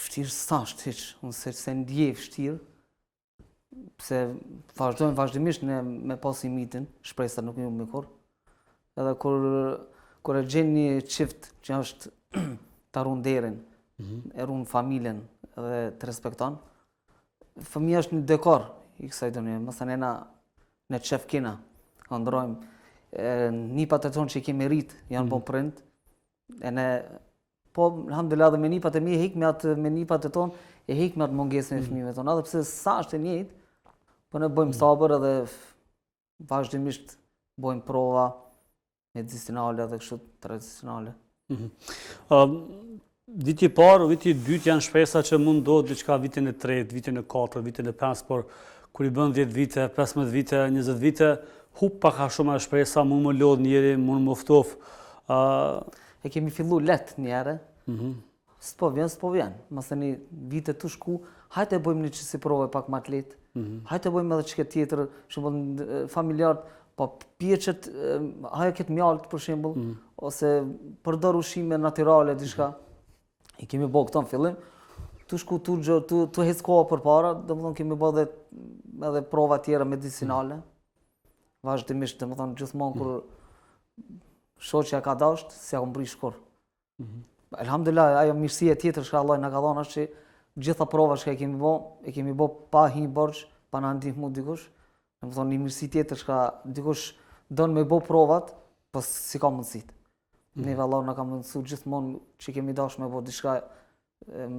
Vështirë s'asht hiç, unë se ndjej vështirë, pse vazhdojmë vazhdimisht me pas imitin, shpresa nuk ju më kur. Edhe kur e gjen një çift që është ta ruan derin, e ruan familjen dhe të respekton, fëmia është një dekor i kësaj dhënie, mësane në çef kina, ndrojmë nipat e tonë që i kemi rrit, janë bon prind, e ne po, alhamdulillah, dhe me nipat e mi e hik me nipat e tonë, e hik me atë mungesën e fëmijëve tonë, edhe pse sa është e njëjtë, po ne bëjmë sabër edhe vazhdimisht bëjmë prova medicinale dhe kështu tradicionale. Viti i parë, viti i dytë janë shpresa që mund ndodhë diçka vitin e tretë, vitin e katërt, vitin e pestë, por kur i bën 10 vite, 15 vite, 20 vite, hup pak a shumë shpresa, mund më lodh njëri, mund më ftof. E kemi fillu let njëre, s'po vjen. Masani vite të shku, hajtë e bëjmë një që si prove pak më të letë, hajtë e bëjmë edhe çka tjetër, shumë familjarët, po pjeçet, haja këtë mjaltë për shembull, ose përdor ushqime natyrale diçka. I kemi bërë këto në fillim, tu shku tu hec koha përpara, domethënë kemi bërë edhe prova tjera medicinale. Vazhdimisht, domethënë gjithmonë kur shoqja ka dashur, s'ja u mbrish kur. Alhamdulillah, ajo mirësia tjetër që Allah na ka dhënë është që gjitha provat që e kemi bërë pa hi borxh, pa na ndihmu dikush. Domethënë një mirësi tjetër që dikush don me bë provat, po si ka mundësit. Neve Allah na ka mundësu gjithmonë që kemi dashur me bë diçka në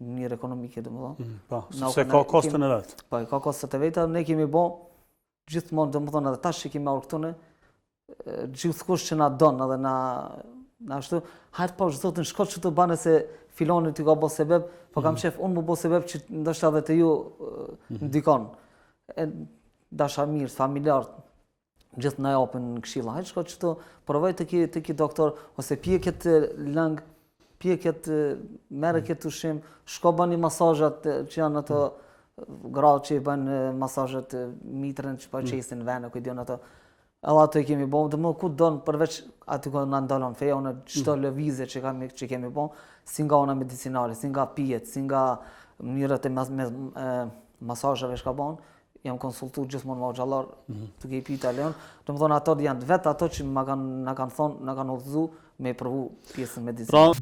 mënyrë ekonomike, domethënë. Po, sepse ka kostën e vet. Po, ka kostet e veta, ne kemi bë gjithmonë, domethënë edhe tash që kemi marrë këtu ne, gjithkush që na don edhe na ashtu, hajtë pa zotin shko që të bane se filoni t'ju ka bo sebeb, po kam shef, unë më bo sebeb që ndoshta edhe të ju ndikon. Dasha mirë, familjarët, gjithë na japin këshilla. Hajtë shko që të provoj të ki doktor, ose pje këtë lëng, pje këtë, mere këtë ushqim, shko bani masazhat që janë ato gratë që i bën masazhet mitrën që pa qesin vene, ku i dion ato. Edhe ato i kemi bërë, dhe më ku donë përveç aty ku në ndalon feja, unë çdo lëvizje që kemi bërë, si nga ona medicinale, si nga pijet, si nga mënyrat e masazheve që ka bën, jam konsultu gjithmonë me xhallar, duke i pyeta lejon. Domethënë ato janë vetë ato që na kanë thonë, na kanë udhëzuar me provu pjesën medicinale.